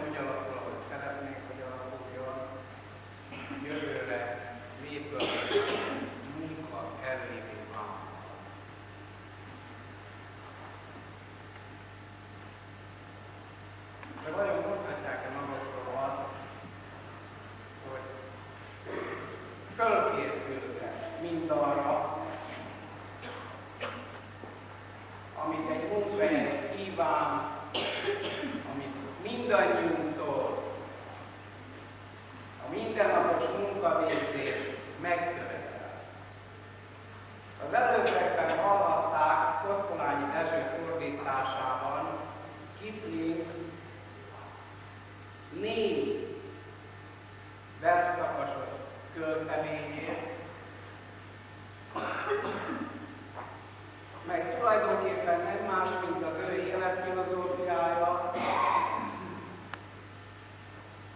úgy alakul, ahogy szeretnénk, hogy alakuljon. Jövőre lépve munka elvévé van. De vajon mondhatják-e magukról azt, hogy fölkészültek mindarra, amit egy munkahelyen kíván, amit mindannyiunktól a mindennapos munkavégzés megkövetel. Az előzőekben hallhatták Kosztolányi Dezső fordításában Kipling 4 versszakasos költeményét, meg tulajdonképpen nem más, mint az ő életfilozófiája,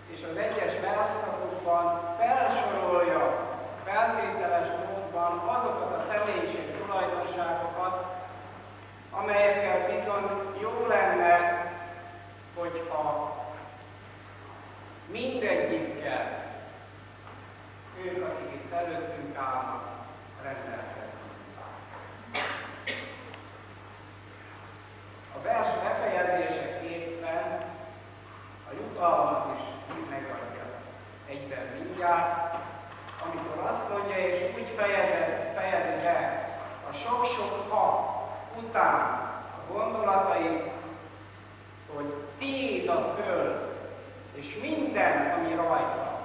és az egyes versszakokban felsorolja feltételes módban azokat a személyiség tulajdonságokat, amelyekkel bizony jó lenne, hogyha mindegyikkel ők, akik itt előttünk állnak, rendelkeznek. A vers befejezéseképpen a jutalmat is megadja egyben mindjárt, amikor azt mondja, és úgy fejezi be a sok-sok ha után a gondolatait, hogy tiéd a föld, és minden, ami rajta,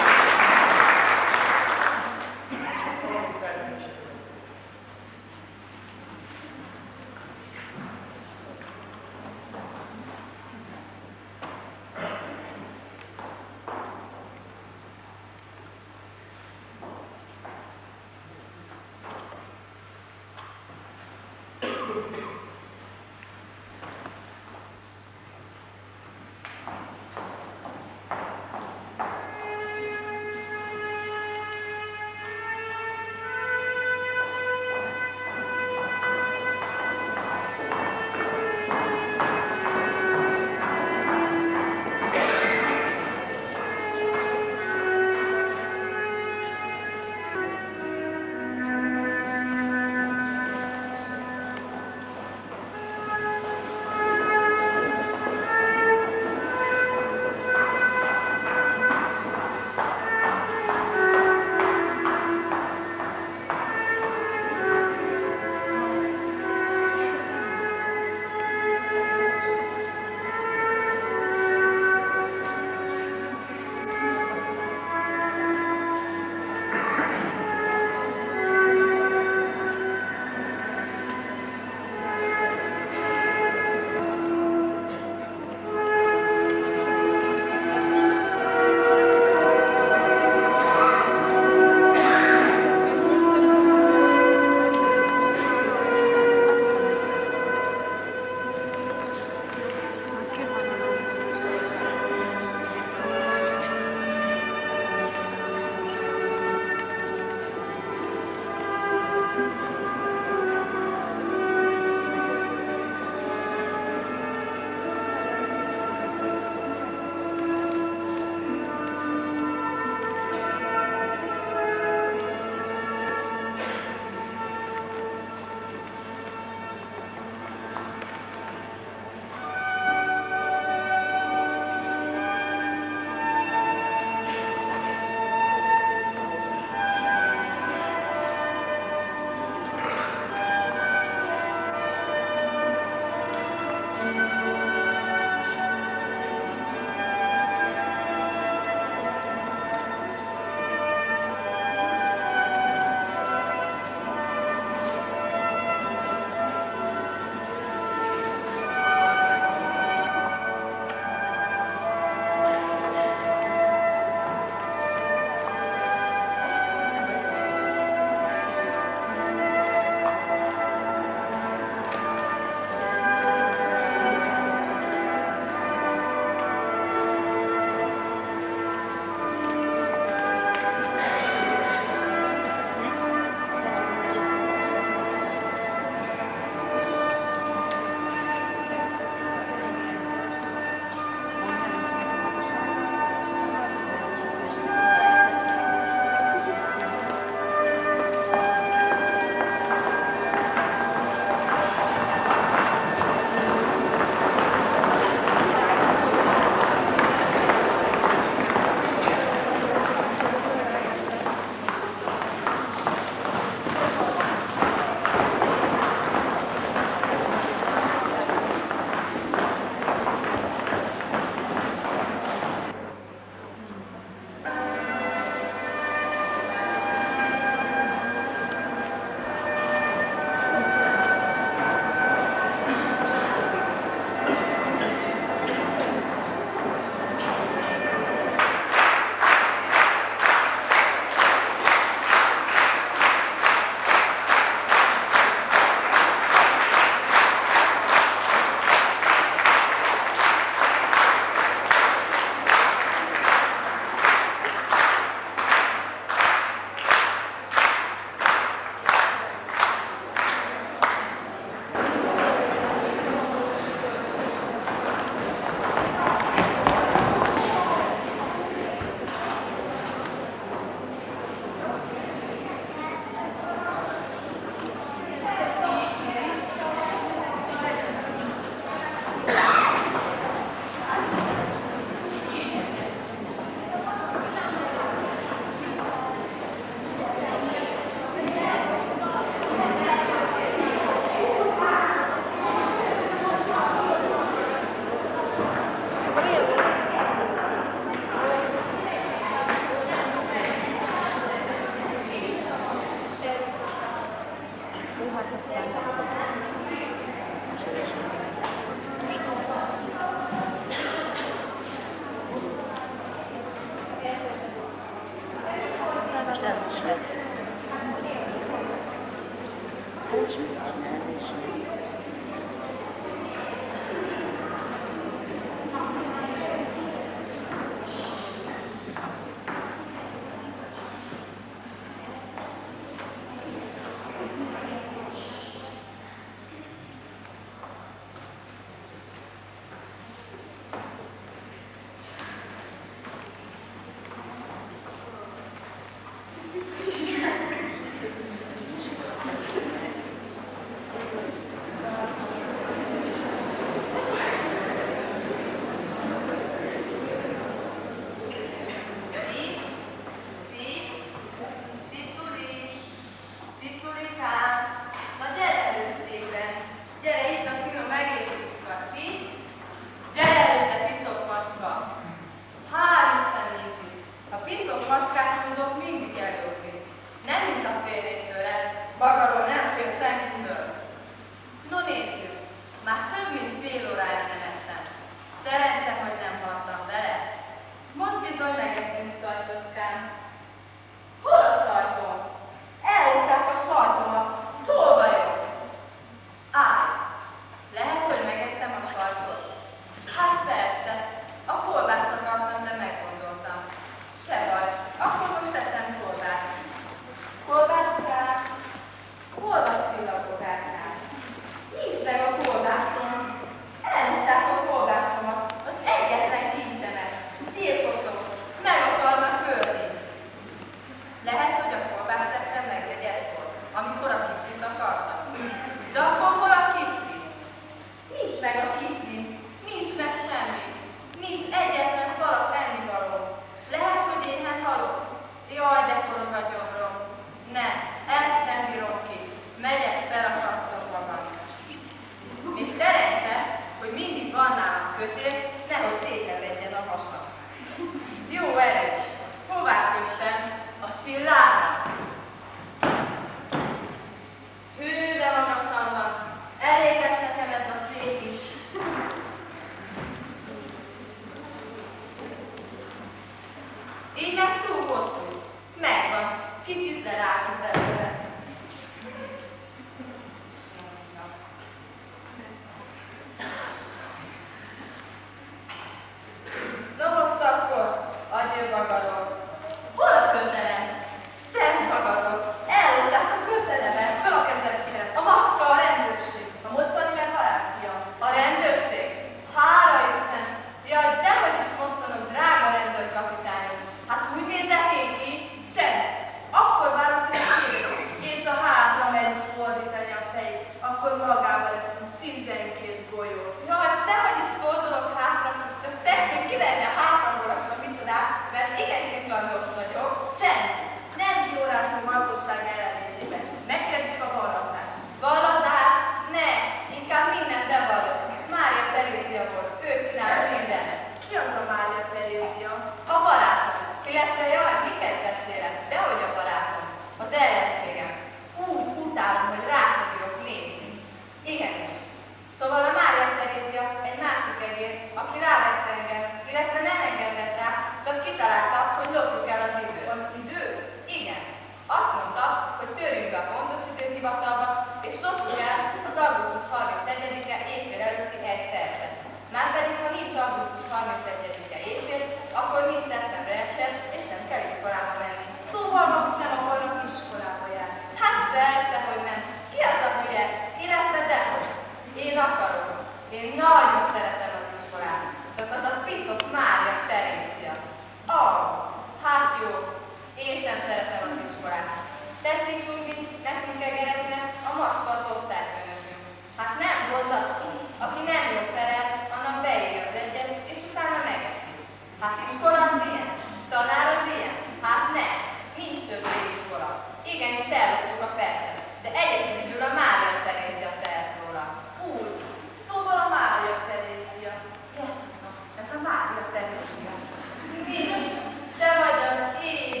Te vagy az én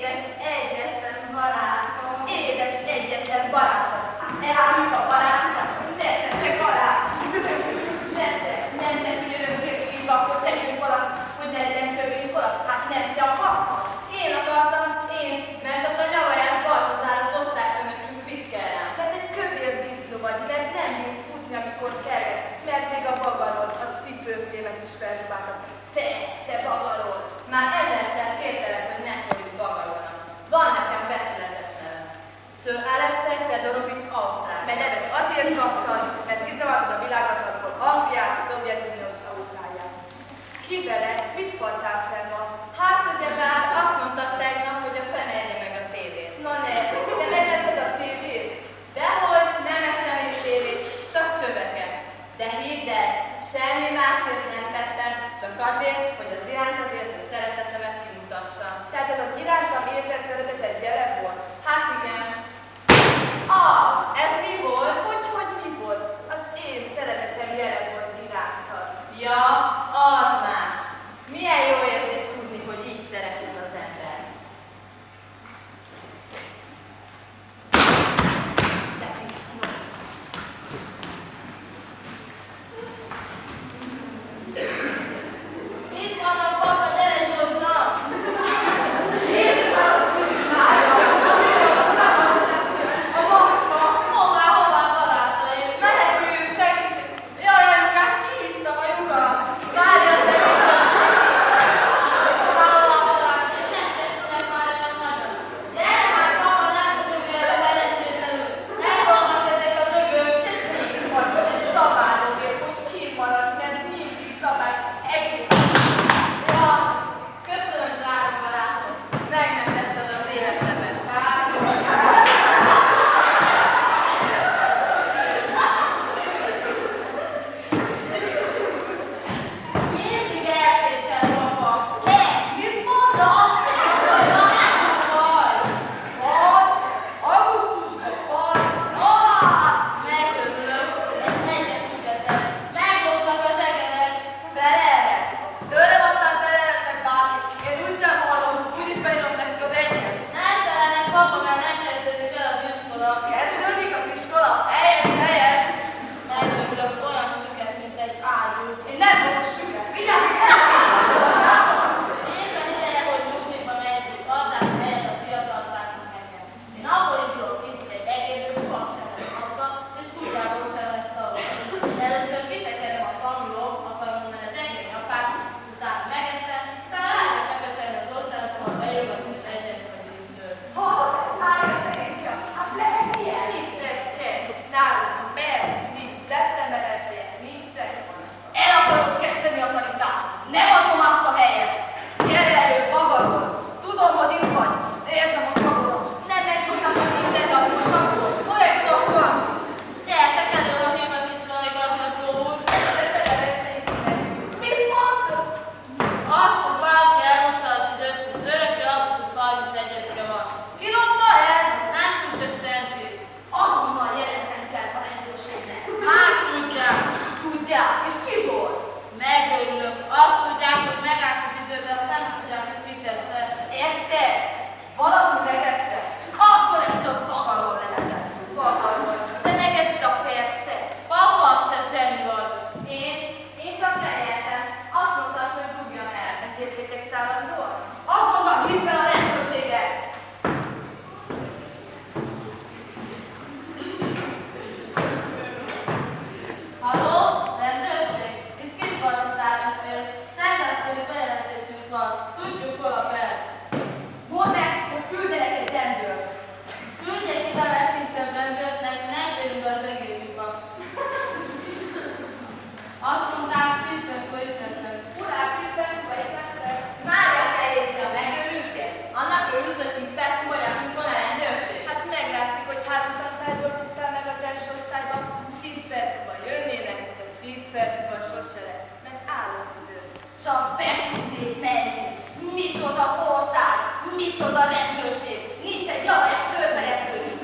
Micsoda rendőrség! Nincs egy javajás törperetőjük!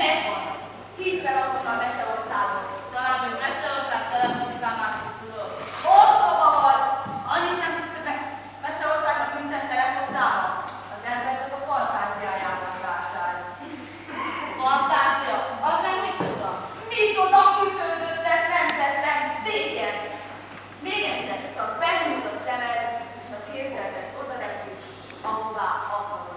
Megvan! Hidd fel azon a Meseországon! Talán, hogy Meseország telefonszámát is tudod. Ostoba vagy! Annyit sem tudsz, hogy Meseországnak nincsen telefonszáma. Az ember csak a fantáziájában vásárol. Fantázia? Az meg micsoda? Micsoda ütődöttet, nemzetlen szégyen! Még egyszer csak benyújt a szemed, és a képzeltet oda repül, ahová akarod.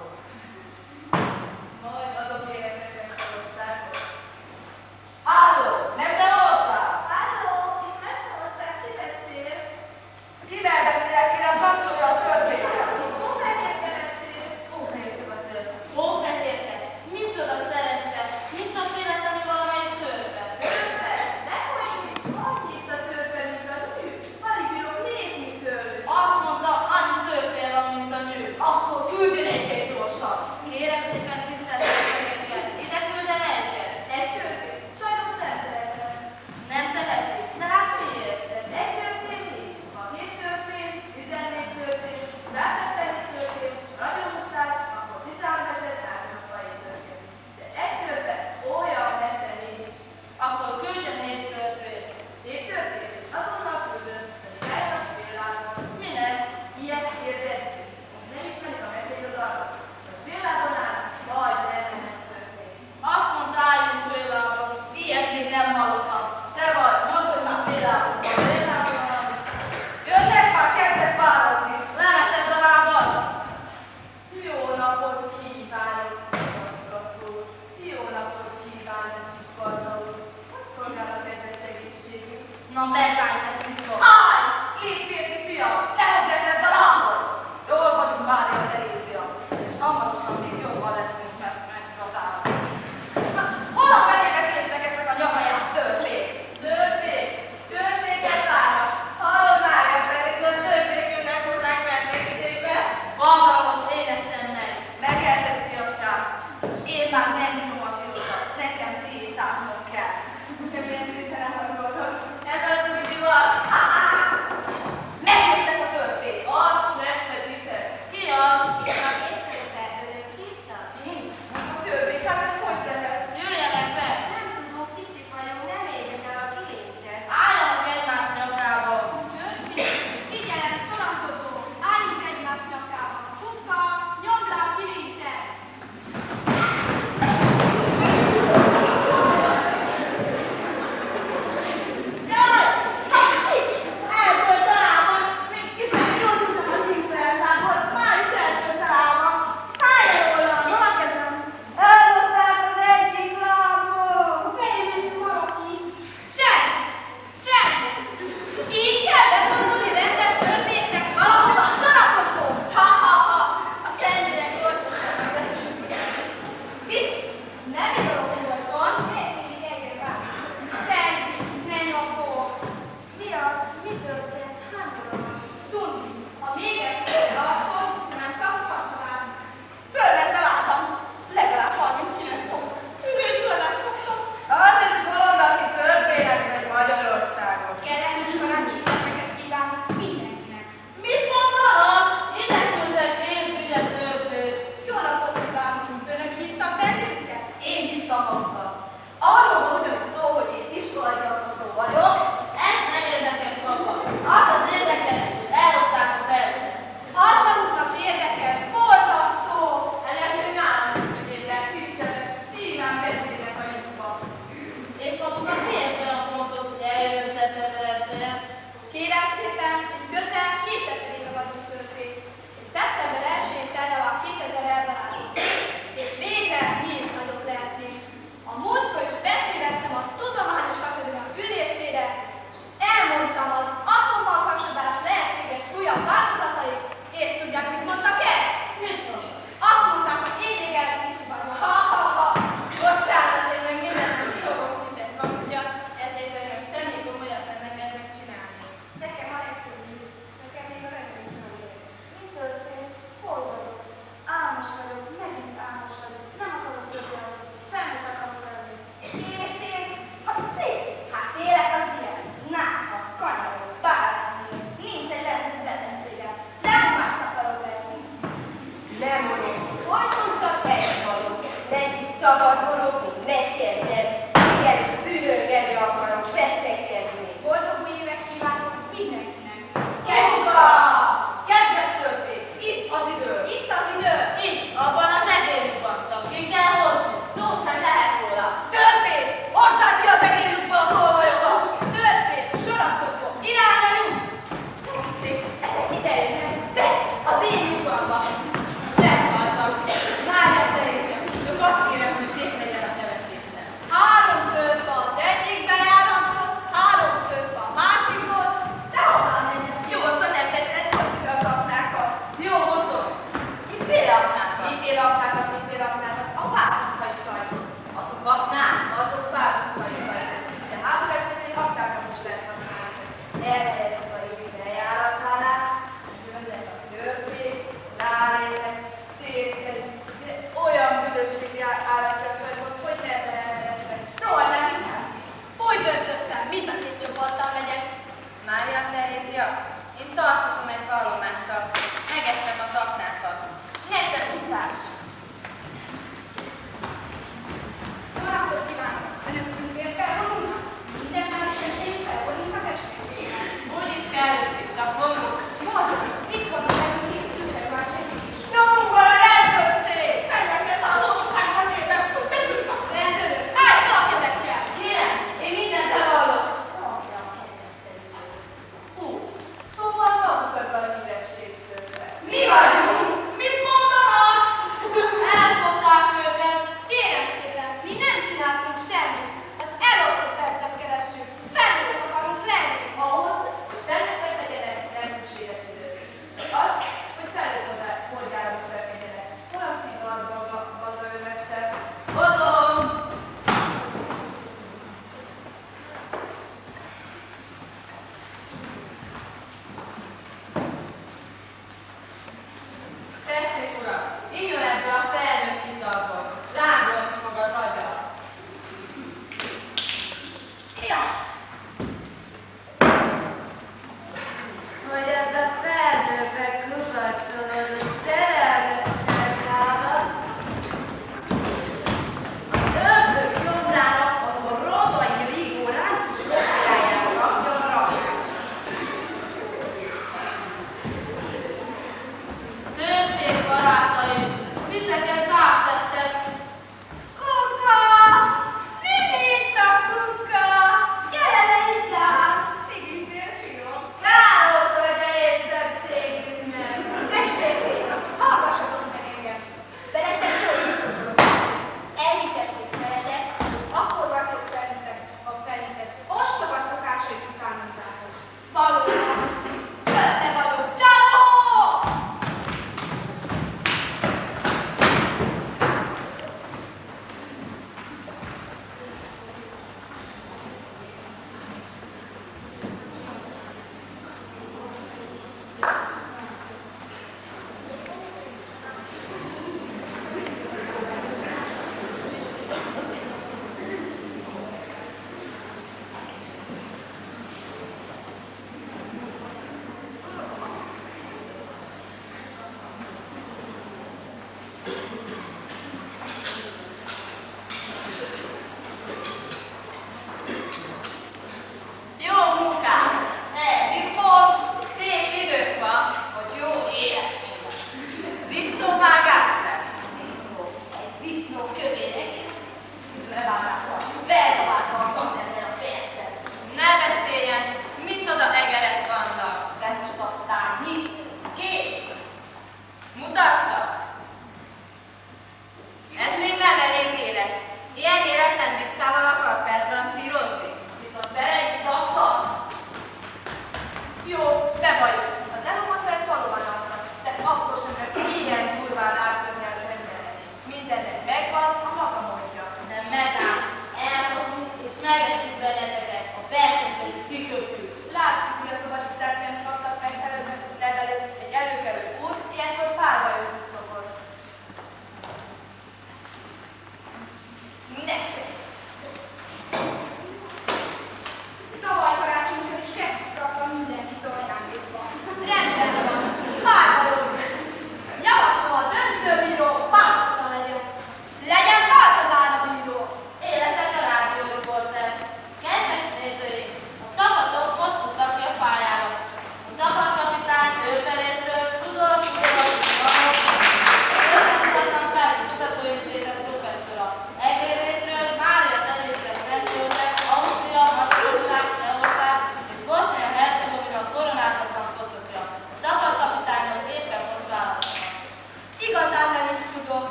Hajton csak egy való, nekik szabad forogni, neked, igen, szűrőgedre akarok veszekedni. Boldog új évet kívánok mindenkinek! Keruka! Kedves törpék! Itt az idő! Itt az idő! Itt, abban az egérükban, csak ki kell hozni. Szó sem lehet róla. Törpék! Hozzák ki az egérükből a tolvajokat! Törpék! Sorakozó! Irányajunk! Szép, ezek ide jönnek, de az én lyukamba! Meghaltak! Mária Terézia, csak azt kérem, hogy szép legyen a temetésre. 3 törp az egyik bejárathoz, 3 törp a másikhoz, de hová menjen? Gyorsan említett hozni az aknákat. Jó, mondom. Miféle aknákat? Miféle aknákat, miféle aknákat? A páruszkai sajtot. Azok aknák? Azok páruszkai sajtot. De hátul esetén aknákat is lehet használni. Elhelyezzük a jogi bejáratánál, jönnek a törpék, rálépnek, szépen, de olyan büdösség állatja a sajtot, hogy nem lehetnek. Róla nem vigyázzik. Úgy döntöttem, mind a 2 csapattal megyek. Mária Terézia, én tartozom egy vallomással. Megettem az aknákat. Nektek utás!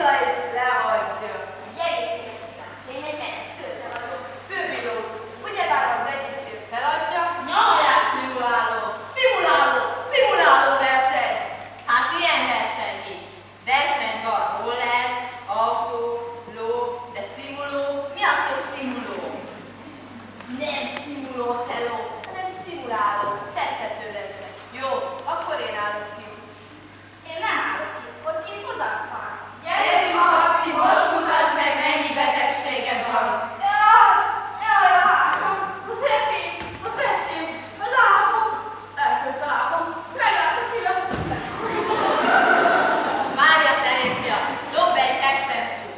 Ja, és lehagyja. Egészséges szívem. Én egy menekülő vagyok. Főbíró. Ugyebár az egyik feladja. Nyomják szimuláló verseny. Hát ilyen verseny is. Verseny van, roller, autó, ló, de szimuló. Mi az, hogy szimuló? Nem szimuló, hello, hanem szimuláló, tettető verseny. Jó, akkor én állok ki. Én nem állok ki, ott kint hozzám van. Gyere, Marci, most mutasd meg, mennyi betegséged van. Jaj, a hátam, a tepén, a feszém, a lábam, elkölt a lábam, megállt a szívem. Mária Terézia, dob egy excentus.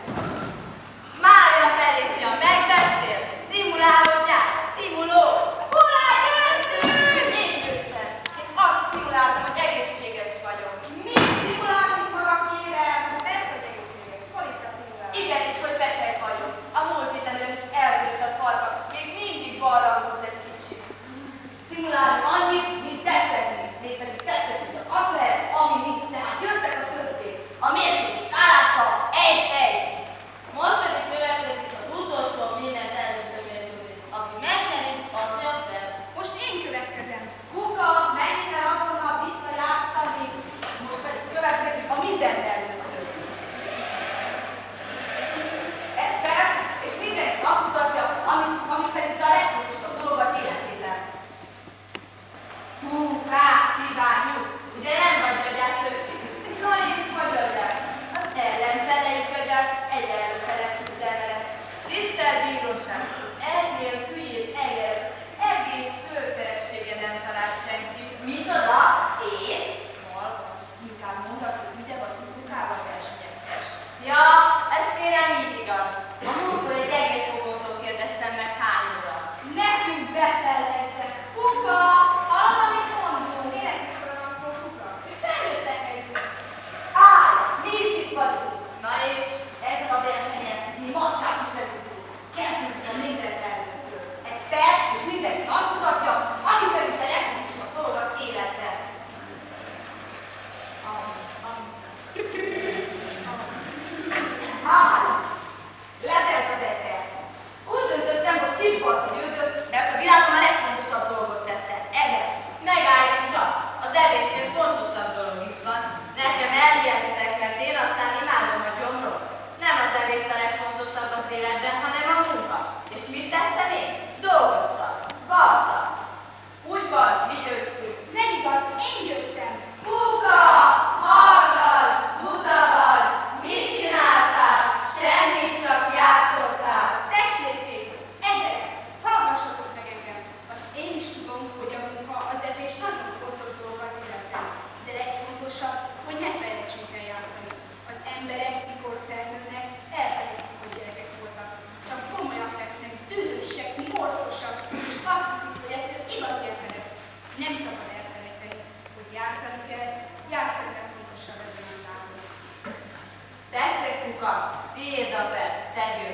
Mária Terézia, megbeszél? Szimulálódjál? Szimuló? Hurrá, győztünk! Én győztem. Én azt szimuláltam, hogy egészséges vagyok. Mit szimulálni maga kérem? Persze, hogy egészséges. Hol itt a szimuláló? Igen, és hogy beteg vagyok. A múlt héten is elvőtt a farka, még mindig balrangoz egy kicsit. Szimulálni annyit, mint tettetni. Mégpedig tettetni csak azt lehet, ami nincs. Tehát jöttek a történet. A mérkőzés állása 1-1. Most pedig következik az utolsó mindent előző mérkőzés. Aki megnyeri, az jön fel. Most én következem. Kuka, mennyire azonnal visszajátszani. Most pedig következik a mindent előző. Egy perc, és mindenki azt mutatja, ami szerint a legfontosabb dolog az életében. Hú, rá, kívánjuk. Ugye nem vagy gyógyás, öcsi? Na és magyarás. Az ellenfele is magyarás, egy ellenfele küzdelme lesz. Tisztelt bíróság, ennél hülyébb enged, egész fölterességen nem talál senki. Micsoda? Én? Malmas, inkább mondhat, hogy ügye vagy kukával versenyeztes. Ja, ez kérem így igaz. A múltkor egy egész fogótól kérdeztem meg hányra. Nekünk befelejtek. Kuka! Hallod, amit mondunk? Minek mikor van szó kuka? Felnőttek együtt. Állj! Mi is itt vagyunk. Na és ezen a versenyen mi macskák is eludunk. Kezdjük a mindent először. Egy perc, és mindenki azt mutatja, ami szerint a legfontosabb dolog az életben. Állj! Letelt az egy perc. Úgy döntöttem, hogy Kisbarka győzött, de a világon a legfontosabb dolgot tette. Evez. Megálljunk csak. Az evésnél fontosabb dolog is van. Nekem elhihetetek, mert én aztán imádom a gyomrot. Nem az evés a legfontosabb az életben, hanem a munka. És mit tettem én? Dolgoztam. Vartam. Úgy van, mi győztünk. Nem igaz, én győztem. Kuka! Hallgass! Buta vagy! Mit csináltál? Semmit, csak játszottál. Testvérték, emberek, hallgassatok meg engem. Azt én is tudom, hogy a munka, az evés nagyon fontos dolog az életben. De legfontosabb, hogy ne felejtsünk el játszani. Az emberek, mikor felnőnek, elfelejtik, hogy gyerekek voltak. Csak komolyan lesznek, dühösek, morcosak, és azt hiszik, hogy ez igazi emberek. Nem szabad elfelejteni, hogy játszani kell, játszani legfontosabb ebben a világon. Tessék, Kuka! Tiéd a perc, te győztél.